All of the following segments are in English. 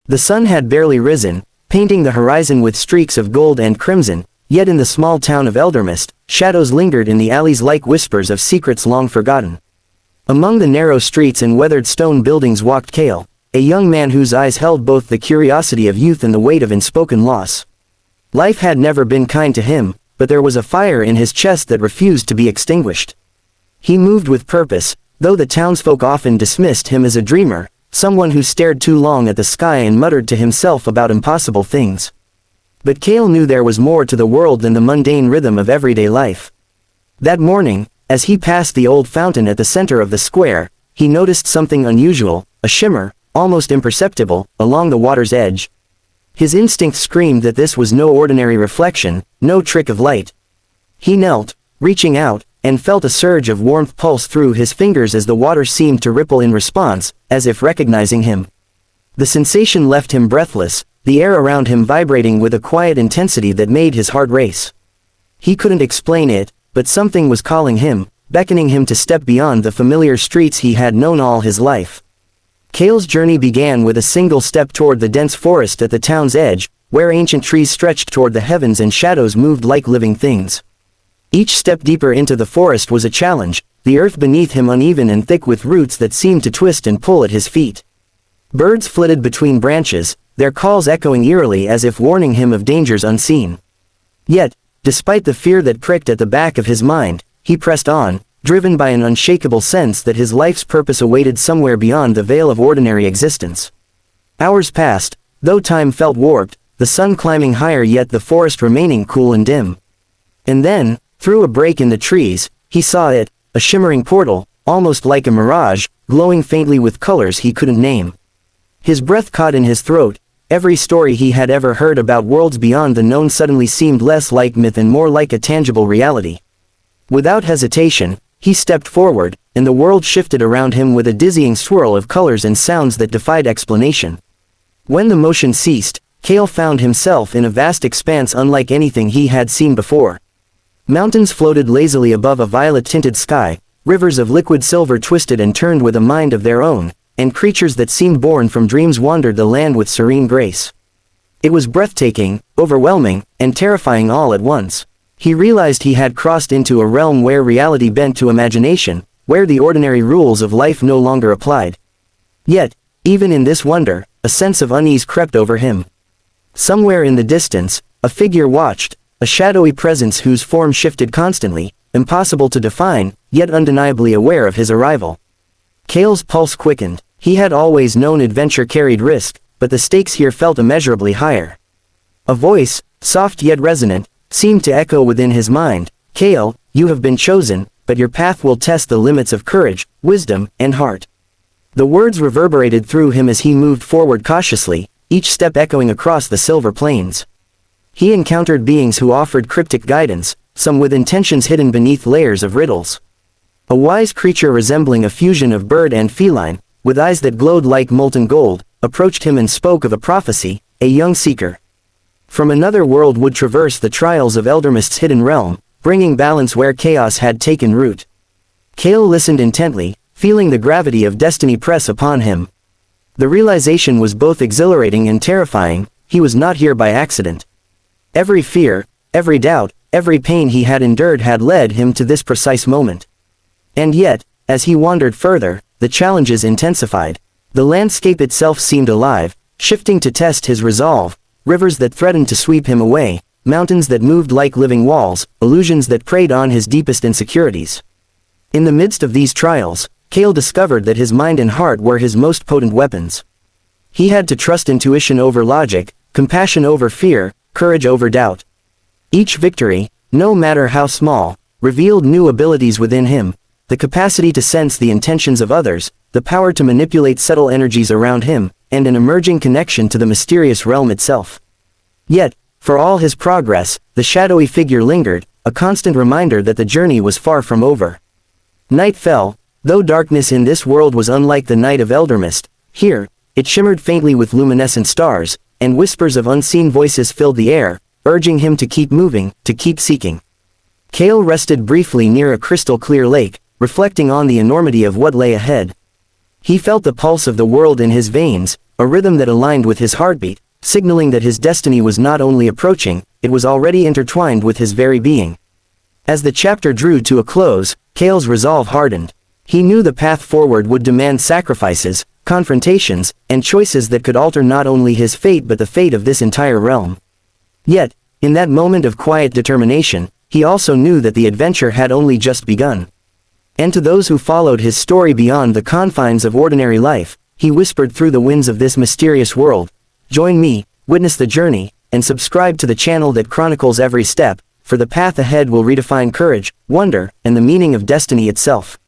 The sun had barely risen, painting the horizon with streaks of gold and crimson, yet in the small town of Eldermist, shadows lingered in the alleys like whispers of secrets long forgotten. Among the narrow streets and weathered stone buildings walked Kael, a young man whose eyes held both the curiosity of youth and the weight of unspoken loss. Life had never been kind to him, but there was a fire in his chest that refused to be extinguished. He moved with purpose, though the townsfolk often dismissed him as a dreamer, someone who stared too long at the sky and muttered to himself about impossible things. But Kael knew there was more to the world than the mundane rhythm of everyday life. That morning, as he passed the old fountain at the center of the square, he noticed something unusual, a shimmer, almost imperceptible, along the water's edge. His instinct screamed that this was no ordinary reflection, no trick of light. He knelt, reaching out, and felt a surge of warmth pulse through his fingers as the water seemed to ripple in response, as if recognizing him. The sensation left him breathless, the air around him vibrating with a quiet intensity that made his heart race. He couldn't explain it, but something was calling him, beckoning him to step beyond the familiar streets he had known all his life. Kael's journey began with a single step toward the dense forest at the town's edge, where ancient trees stretched toward the heavens and shadows moved like living things. Each step deeper into the forest was a challenge, the earth beneath him uneven and thick with roots that seemed to twist and pull at his feet. Birds flitted between branches, their calls echoing eerily as if warning him of dangers unseen. Yet, despite the fear that pricked at the back of his mind, he pressed on, driven by an unshakable sense that his life's purpose awaited somewhere beyond the veil of ordinary existence. Hours passed, though time felt warped, the sun climbing higher yet the forest remaining cool and dim. And then, through a break in the trees, he saw it, a shimmering portal, almost like a mirage, glowing faintly with colors he couldn't name. His breath caught in his throat, every story he had ever heard about worlds beyond the known suddenly seemed less like myth and more like a tangible reality. Without hesitation, he stepped forward, and the world shifted around him with a dizzying swirl of colors and sounds that defied explanation. When the motion ceased, Kael found himself in a vast expanse unlike anything he had seen before. Mountains floated lazily above a violet-tinted sky, rivers of liquid silver twisted and turned with a mind of their own, and creatures that seemed born from dreams wandered the land with serene grace. It was breathtaking, overwhelming, and terrifying all at once. He realized he had crossed into a realm where reality bent to imagination, where the ordinary rules of life no longer applied. Yet, even in this wonder, a sense of unease crept over him. Somewhere in the distance, a figure watched, a shadowy presence whose form shifted constantly, impossible to define, yet undeniably aware of his arrival. Kael's pulse quickened. He had always known adventure carried risk, but the stakes here felt immeasurably higher. A voice, soft yet resonant, seemed to echo within his mind, "Kael, you have been chosen, but your path will test the limits of courage, wisdom, and heart." The words reverberated through him as he moved forward cautiously, each step echoing across the silver plains. He encountered beings who offered cryptic guidance, some with intentions hidden beneath layers of riddles. A wise creature resembling a fusion of bird and feline, with eyes that glowed like molten gold, approached him and spoke of a prophecy, a young seeker from another world would traverse the trials of Eldermist's hidden realm, bringing balance where chaos had taken root. Kael listened intently, feeling the gravity of destiny press upon him. The realization was both exhilarating and terrifying. He was not here by accident. Every fear, every doubt, every pain he had endured had led him to this precise moment. And yet, as he wandered further, the challenges intensified. The landscape itself seemed alive, shifting to test his resolve, rivers that threatened to sweep him away, mountains that moved like living walls, illusions that preyed on his deepest insecurities. In the midst of these trials, Kael discovered that his mind and heart were his most potent weapons. He had to trust intuition over logic, compassion over fear, courage over doubt. Each victory, no matter how small, revealed new abilities within him, the capacity to sense the intentions of others, the power to manipulate subtle energies around him, and an emerging connection to the mysterious realm itself. Yet, for all his progress, the shadowy figure lingered, a constant reminder that the journey was far from over. Night fell, though darkness in this world was unlike the night of Eldermist. Here, it shimmered faintly with luminescent stars, and whispers of unseen voices filled the air, urging him to keep moving, to keep seeking. Kael rested briefly near a crystal-clear lake, reflecting on the enormity of what lay ahead. He felt the pulse of the world in his veins, a rhythm that aligned with his heartbeat, signaling that his destiny was not only approaching, it was already intertwined with his very being. As the chapter drew to a close, Kael's resolve hardened. He knew the path forward would demand sacrifices, confrontations, and choices that could alter not only his fate but the fate of this entire realm. Yet, in that moment of quiet determination, he also knew that the adventure had only just begun. And to those who followed his story beyond the confines of ordinary life, he whispered through the winds of this mysterious world, "Join me, witness the journey, and subscribe to the channel that chronicles every step, for the path ahead will redefine courage, wonder, and the meaning of destiny itself."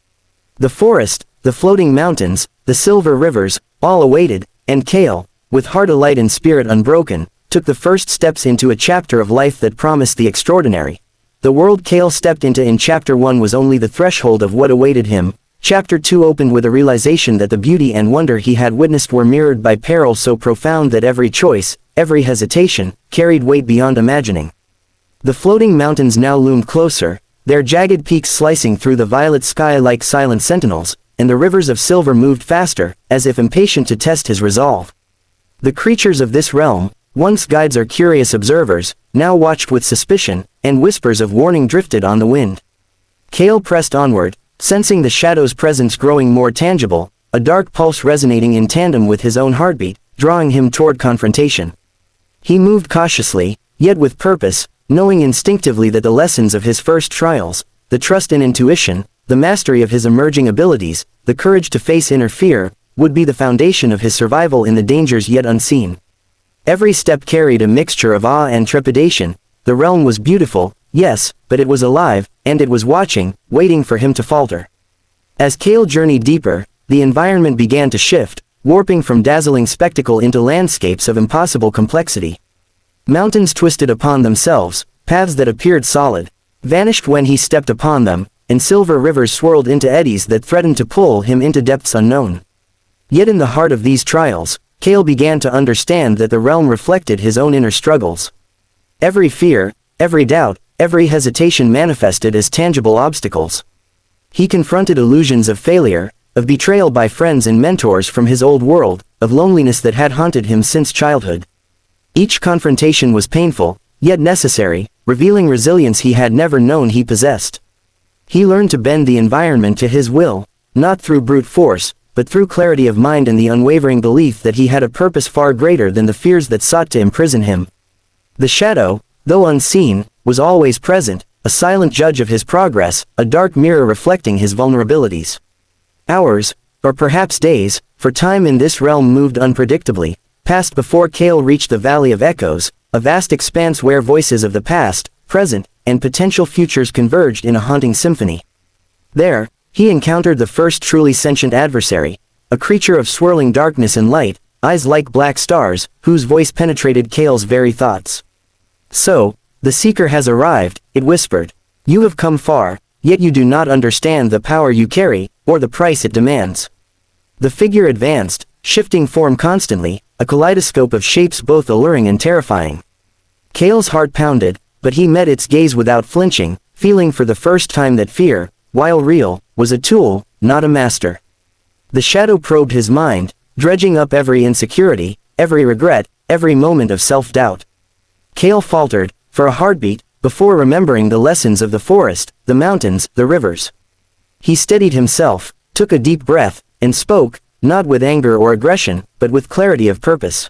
The forest, the floating mountains, the silver rivers, all awaited, and Kael, with heart alight and spirit unbroken, took the first steps into a chapter of life that promised the extraordinary. The world Kael stepped into in Chapter 1 was only the threshold of what awaited him. Chapter 2 opened with a realization that the beauty and wonder he had witnessed were mirrored by peril so profound that every choice, every hesitation, carried weight beyond imagining. The floating mountains now loomed closer, their jagged peaks slicing through the violet sky like silent sentinels, and the rivers of silver moved faster, as if impatient to test his resolve. The creatures of this realm, once guides or curious observers, now watched with suspicion, and whispers of warning drifted on the wind. Kael pressed onward, sensing the shadow's presence growing more tangible, a dark pulse resonating in tandem with his own heartbeat, drawing him toward confrontation. He moved cautiously, yet with purpose, knowing instinctively that the lessons of his first trials, the trust in intuition, the mastery of his emerging abilities, the courage to face inner fear, would be the foundation of his survival in the dangers yet unseen. Every step carried a mixture of awe and trepidation. The realm was beautiful, yes, but it was alive, and it was watching, waiting for him to falter. As Kael journeyed deeper, the environment began to shift, warping from dazzling spectacle into landscapes of impossible complexity. Mountains twisted upon themselves, paths that appeared solid, vanished when he stepped upon them, and silver rivers swirled into eddies that threatened to pull him into depths unknown. Yet in the heart of these trials, Kael began to understand that the realm reflected his own inner struggles. Every fear, every doubt, every hesitation manifested as tangible obstacles. He confronted illusions of failure, of betrayal by friends and mentors from his old world, of loneliness that had haunted him since childhood. Each confrontation was painful, yet necessary, revealing resilience he had never known he possessed. He learned to bend the environment to his will, not through brute force, but through clarity of mind and the unwavering belief that he had a purpose far greater than the fears that sought to imprison him. The shadow, though unseen, was always present, a silent judge of his progress, a dark mirror reflecting his vulnerabilities. Hours, or perhaps days, for time in this realm moved unpredictably, passed before Kael reached the Valley of Echoes, a vast expanse where voices of the past, present, and potential futures converged in a haunting symphony. There, he encountered the first truly sentient adversary, a creature of swirling darkness and light, eyes like black stars, whose voice penetrated Kael's very thoughts. "So, the Seeker has arrived," it whispered. "You have come far, yet you do not understand the power you carry, or the price it demands." The figure advanced, shifting form constantly, a kaleidoscope of shapes both alluring and terrifying. Kael's heart pounded, but he met its gaze without flinching, feeling for the first time that fear, while real, was a tool, not a master. The shadow probed his mind, dredging up every insecurity, every regret, every moment of self-doubt. Kael faltered, for a heartbeat, before remembering the lessons of the forest, the mountains, the rivers. He steadied himself, took a deep breath, and spoke, not with anger or aggression, but with clarity of purpose.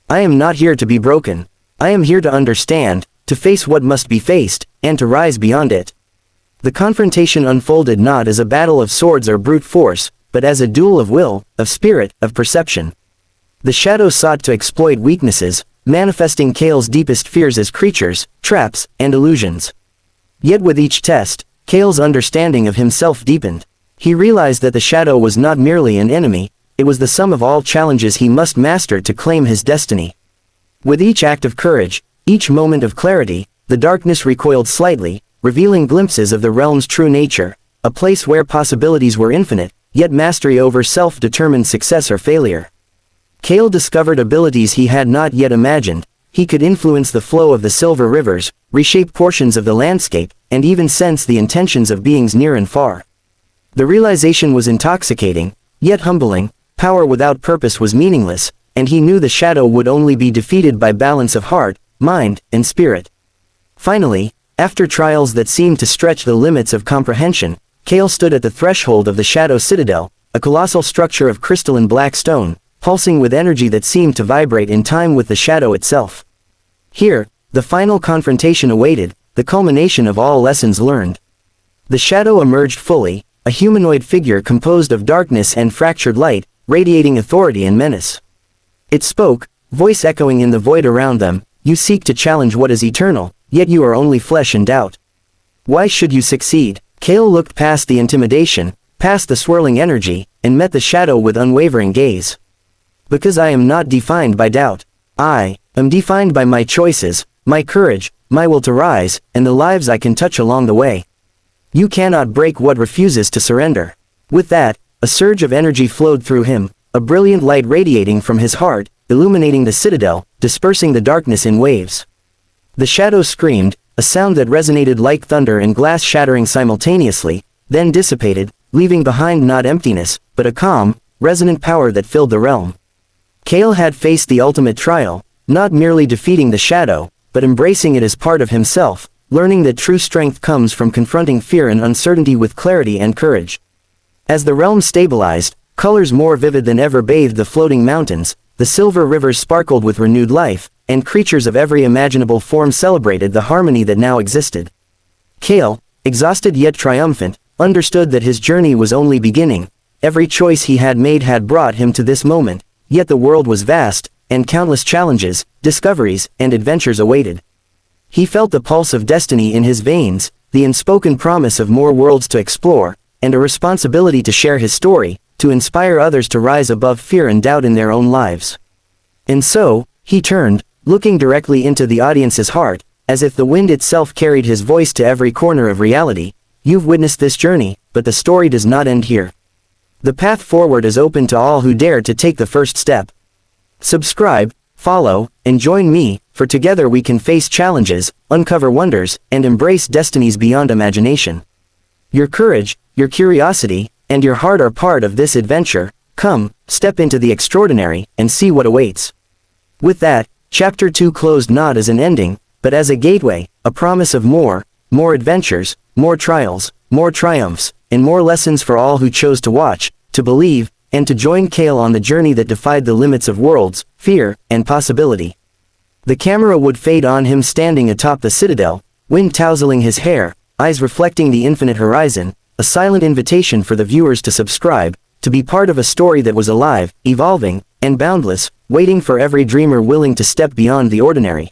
"I am not here to be broken. I am here to understand, to face what must be faced, and to rise beyond it." The confrontation unfolded not as a battle of swords or brute force, but as a duel of will, of spirit, of perception. The shadow sought to exploit weaknesses, manifesting Kael's deepest fears as creatures, traps, and illusions. Yet with each test, Kael's understanding of himself deepened. He realized that the shadow was not merely an enemy, it was the sum of all challenges he must master to claim his destiny. With each act of courage, each moment of clarity, the darkness recoiled slightly, revealing glimpses of the realm's true nature, a place where possibilities were infinite, yet mastery over self determined success or failure. Kael discovered abilities he had not yet imagined. He could influence the flow of the silver rivers, reshape portions of the landscape, and even sense the intentions of beings near and far. The realization was intoxicating, yet humbling. Power without purpose was meaningless, and he knew the shadow would only be defeated by balance of heart, mind, and spirit. Finally, after trials that seemed to stretch the limits of comprehension, Kael stood at the threshold of the Shadow Citadel, a colossal structure of crystalline black stone, pulsing with energy that seemed to vibrate in time with the shadow itself. Here, the final confrontation awaited, the culmination of all lessons learned. The shadow emerged fully, a humanoid figure composed of darkness and fractured light, radiating authority and menace. It spoke, voice echoing in the void around them, "You seek to challenge what is eternal, yet you are only flesh and doubt. Why should you succeed?" Kael looked past the intimidation, past the swirling energy, and met the shadow with unwavering gaze. "Because I am not defined by doubt. I am defined by my choices, my courage, my will to rise, and the lives I can touch along the way. You cannot break what refuses to surrender." With that, a surge of energy flowed through him, a brilliant light radiating from his heart, illuminating the citadel, dispersing the darkness in waves. The shadow screamed, a sound that resonated like thunder and glass shattering simultaneously, then dissipated, leaving behind not emptiness, but a calm, resonant power that filled the realm. Kael had faced the ultimate trial, not merely defeating the shadow, but embracing it as part of himself, learning that true strength comes from confronting fear and uncertainty with clarity and courage. As the realm stabilized, colors more vivid than ever bathed the floating mountains, the silver rivers sparkled with renewed life, and creatures of every imaginable form celebrated the harmony that now existed. Kael, exhausted yet triumphant, understood that his journey was only beginning. Every choice he had made had brought him to this moment, yet the world was vast, and countless challenges, discoveries, and adventures awaited. He felt the pulse of destiny in his veins, the unspoken promise of more worlds to explore, and a responsibility to share his story, to inspire others to rise above fear and doubt in their own lives. And so, he turned, looking directly into the audience's heart, as if the wind itself carried his voice to every corner of reality. "You've witnessed this journey, but the story does not end here. The path forward is open to all who dare to take the first step. Subscribe, follow, and join me, for together we can face challenges, uncover wonders, and embrace destinies beyond imagination. Your courage, your curiosity, and your heart are part of this adventure. Come, step into the extraordinary, and see what awaits." With that, Chapter 2 closed not as an ending, but as a gateway, a promise of more adventures, more trials, more triumphs, and more lessons for all who chose to watch, to believe, and to join Kael on the journey that defied the limits of worlds, fear, and possibility. The camera would fade on him standing atop the citadel, wind tousling his hair, eyes reflecting the infinite horizon, a silent invitation for the viewers to subscribe, to be part of a story that was alive, evolving, and boundless, waiting for every dreamer willing to step beyond the ordinary.